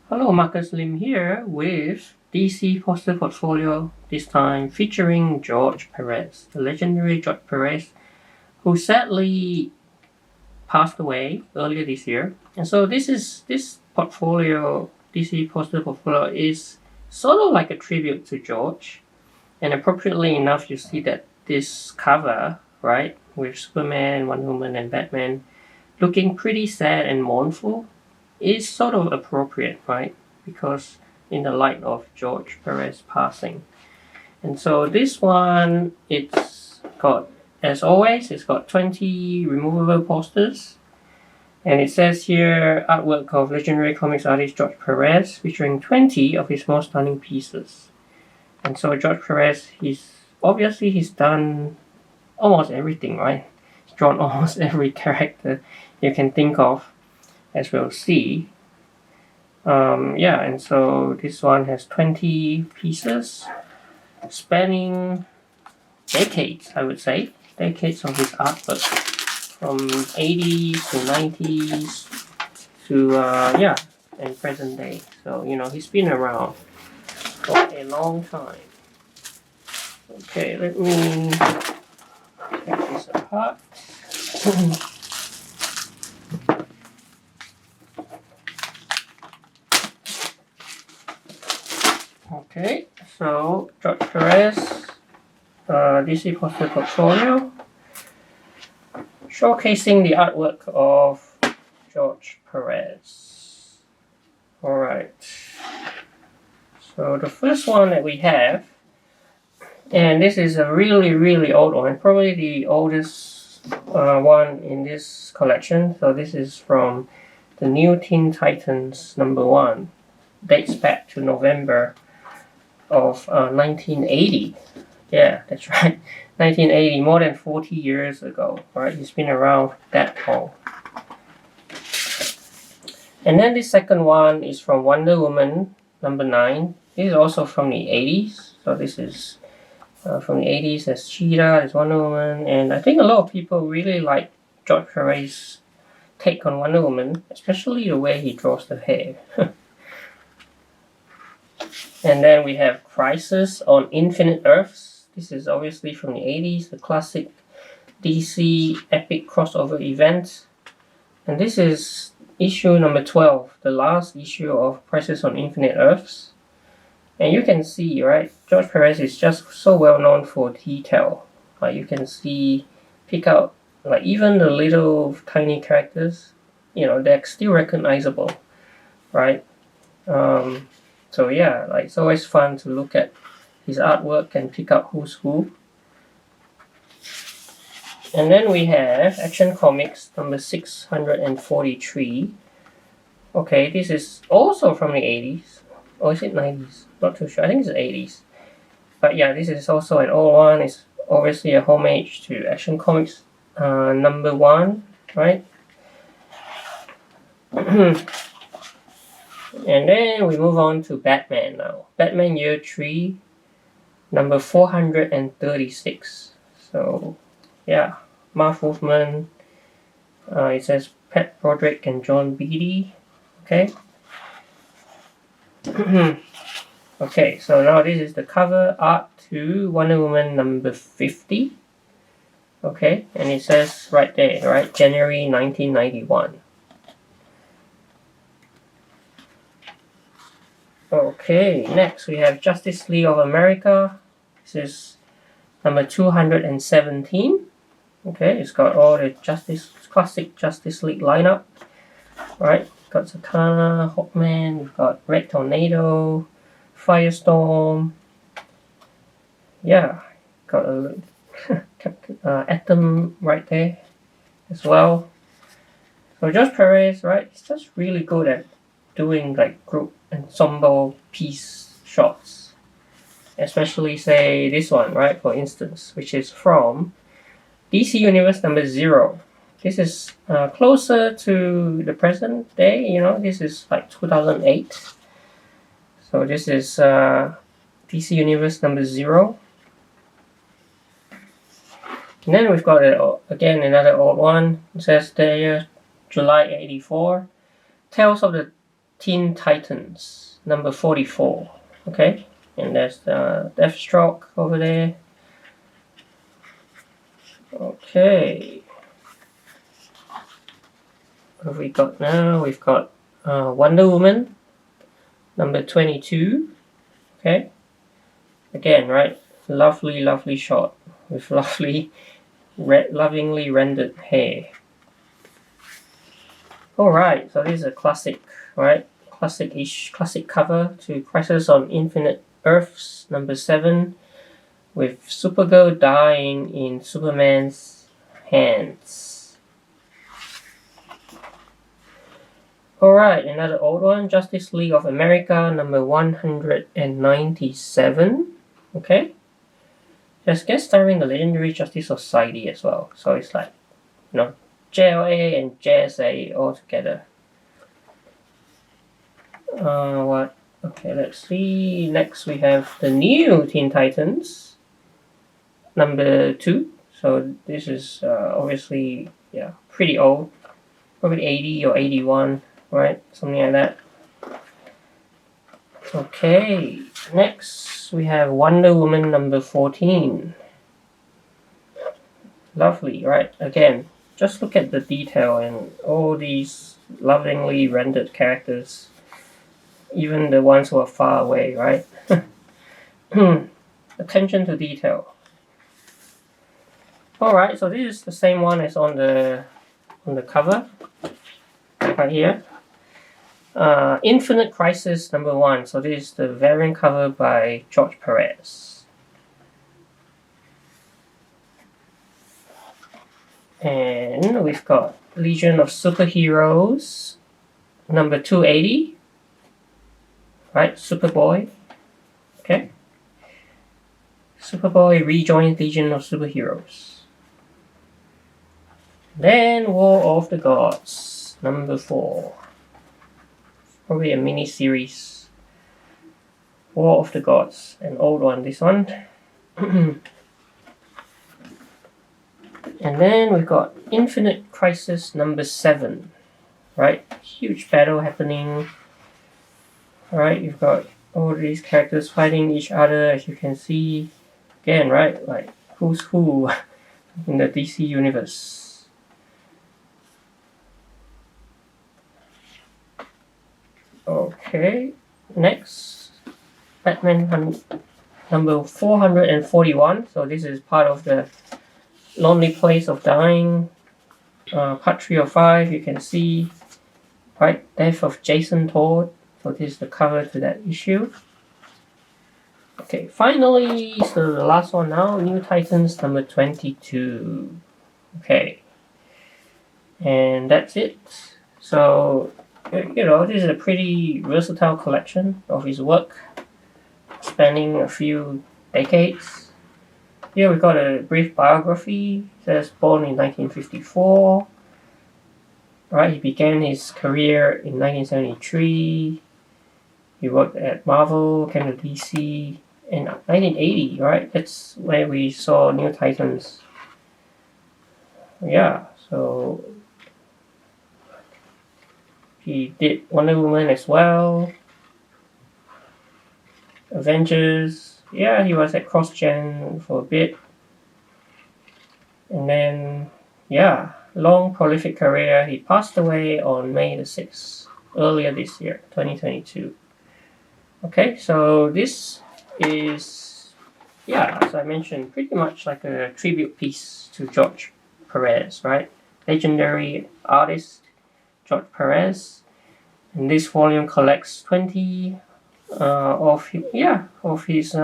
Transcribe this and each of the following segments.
Hello, Marcus Lim here with DC Poster Portfolio, this time featuring George Perez, the legendary George Perez, who sadly passed away earlier this year. And so this portfolio, DC Poster Portfolio, is sort of like a tribute to George. And appropriately enough, you see that this cover, right, with Superman, Wonder Woman, and Batman, looking pretty sad and mournful, is sort of appropriate, right? Because in the light of George Perez passing. And so this one, it's got, as always, it's got 20 removable posters. And it says here, artwork of legendary comics artist George Perez, featuring 20 of his most stunning pieces. And so George Perez, he's done almost everything, right? He's drawn almost every character you can think of, as we'll see. And so this one has 20 pieces spanning decades, I would say. Decades of his artwork. From 80s to 90s to, and present day. So, he's been around for a long time. Okay, let me take this apart. Okay, so George Perez, DC Poster Portfolio, showcasing the artwork of George Perez. Alright, so the first one that we have, and this is a really, really old one, probably the oldest one in this collection. So this is from the New Teen Titans #1, dates back to November of 1980. Yeah, that's right. 1980, more than 40 years ago. Right, he's been around that long. And then the second one is from Wonder Woman #9. This is also from the 80s. So this is from the 80s. There's Cheetah, there's Wonder Woman, and I think a lot of people really like George Perez's take on Wonder Woman, especially the way he draws the hair. And then we have Crisis on Infinite Earths. This is obviously from the 80s, the classic DC epic crossover event. And this is issue number 12, the last issue of Crisis on Infinite Earths. And you can see, right, George Perez is just so well known for detail. You can see, pick out, like even the little tiny characters, they're still recognizable, right? So yeah, like it's always fun to look at his artwork and pick out who's who. And then we have Action Comics number 643. Okay, this is also from the 80s. Or is it 90s? Not too sure. I think it's the 80s. But yeah, this is also an old one. It's obviously a homage to Action Comics #1, right? And then we move on to Batman now. Batman Year 3, number 436. So, yeah, Marv Wolfman. It says Pat Broderick and John Beatty. Okay. Okay, so now this is the cover art to Wonder Woman number 50. Okay, and it says right there, right, January 1991. Okay, next we have Justice League of America. This is number 217. Okay, it's got all the classic Justice League lineup. Right, got Zatanna, Hawkman, we've got Red Tornado, Firestorm. Yeah, got a Atom right there as well. So George Perez, right, he's just really good at doing like group ensemble piece shots, especially say this one, right, for instance, which is from DC Universe #0. This is closer to the present day, this is like 2008. So this is DC Universe #0. And then we've got again another old one. It says there, July '84. Tales of the Teen Titans number 44. Okay, and there's the Deathstroke over there. Okay, what have we got now? We've got Wonder Woman number 22. Okay, again, right, lovely shot with lovingly rendered hair. Alright, so this is a classic, right? Classic cover to Crisis on Infinite Earths number 7, with Supergirl dying in Superman's hands. Alright, another old one, Justice League of America number 197. Okay, just guest starring the Legendary Justice Society as well. So it's like, you know, JLA and JSA all together. What? Okay, let's see. Next we have the new Teen Titans number 2. So this is obviously, yeah, pretty old, probably 80 or 81, right? Something like that. Okay, next we have Wonder Woman number 14. Lovely, right? Again, just look at the detail and all these lovingly rendered characters, even the ones who are far away, right? Attention to detail. Alright, so this is the same one as on the cover, right here. Infinite Crisis number 1. So this is the variant cover by George Perez. And we've got Legion of Superheroes number 280. Right, Superboy. Okay. Superboy rejoins Legion of Superheroes. Then War of the Gods number 4. Probably a mini series. War of the Gods, an old one, this one. And then we've got Infinite Crisis number 7. Right? Huge battle happening. Alright, you've got all these characters fighting each other, as you can see. Again, right? Like, who's who in the DC universe. Okay, next, Batman number 441. So this is part of the Lonely Place of Dying, part 3 of 5. You can see, right, Death of Jason Todd. So this is the cover to that issue. Okay, finally, so the last one now, New Titans number 22. Okay, and that's it. So, you know, this is a pretty versatile collection of his work, spanning a few decades. Here we got a brief biography. It says born in 1954. Right, he began his career in 1973. He worked at Marvel, came to DC in 1980. Right, that's where we saw New Titans. Yeah, so he did Wonder Woman as well. Avengers. Yeah, he was at CrossGen for a bit. And then, yeah, long prolific career. He passed away on May the 6th, earlier this year, 2022. Okay, so this is, yeah, as I mentioned, pretty much like a tribute piece to George Perez, right? Legendary artist George Perez. And this volume collects 20 of his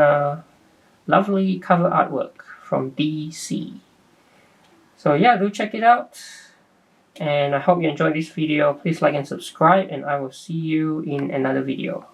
lovely cover artwork from DC. So yeah, do check it out. And I hope you enjoyed this video. Please like and subscribe, and I will see you in another video.